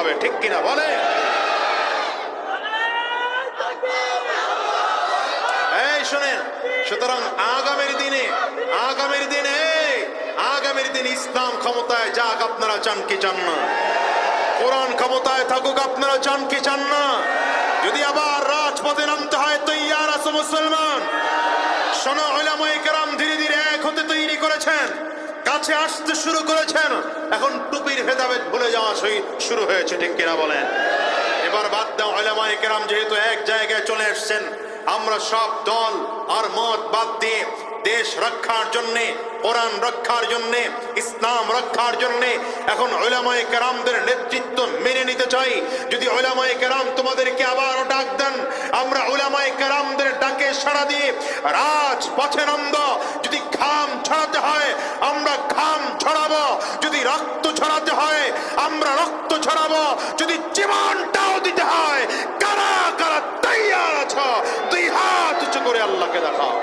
হবে, ঠিক কিনা বলে? এই শুনেন, সুতরাং আগামীর দিনে ইসলাম ক্ষমতায় যাক, আপনারা চান কি চান না? কোরআন ক্ষমতায় থাকুক, আপনারা চান কি চান না? যদি আবার রাজপথে নামতে হয়, তৈয়ার আছো মুসলমান? শোনো, উলামায়ে কেরাম ধীরে ধীরে এক হতে তৈরি করেছেন, কাছে আসতে শুরু করেছেন। এখন টুপির ভেদাভেদ ভুলে যাওয়া শুরু হয়েছে, ঠিক কিনা বলেন? এবার বাদ দাও, উলামায়ে কেরাম যেহেতু এক জায়গায় চলে এসেছেন, আমরা সব দল আর মত বাদ দিয়ে দেশ রক্ষার জন্যে, কোরআন রক্ষার জন্যে, ইসলাম রক্ষার জন্যে এখন উলামায়ে কেরামদের নেতৃত্ব মেনে নিতে চাই। যদি উলামায়ে কেরাম তোমাদেরকে আবারও ডাক দেন, আমরা উলামায়ে কেরামদের ডাকে সাড়া দিয়ে রাজপথে নামব। যদি ঘাম ছড়াতে হয় আমরা ঘাম ছড়াবো, যদি রক্ত ছড়াতে হয় আমরা রক্ত ছড়াবো, যদি জীবনটাও দিতে হয়। কারা কারা তৈয়ার আছো? দুই হাত উঁচু করে আল্লাহকে দেখাও।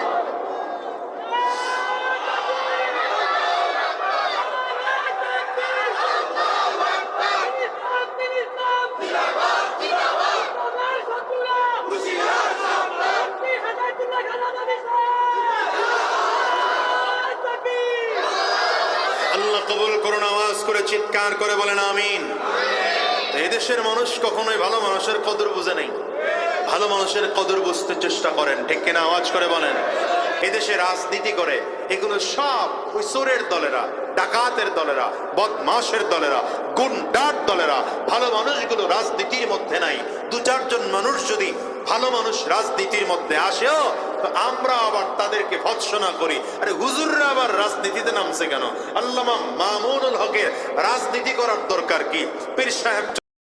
আল্লাহ কবুল করুন। আওয়াজ করে চিৎকার করে বলেন আমিন। এই দেশের মানুষ কখনোই ভালো মানুষের কদর বুঝে নাই, ভালো মানুষের কদর বুঝতে চেষ্টা করেন, ঠিক কিনা? আওয়াজ করে বলেন। এদেশে রাজনীতি করে এগুলো সব ওই চোরের দলেরা, ডাকাতের দলেরা, বদমাশের দলেরা, গুন্ডার দলেরা। ভালো মানুষগুলো রাজনীতির মধ্যে নাই। দু চারজন মানুষ যদি ভালো মানুষ রাজনীতির মধ্যে আসেও, তো আমরা আবার তাদেরকে ভৎসনা করি। আরে হুজুররা আবার রাজনীতিতে নামছে কেন? আল্লামা মামুনুল হকের রাজনীতি করার দরকার কি? পীর সাহেব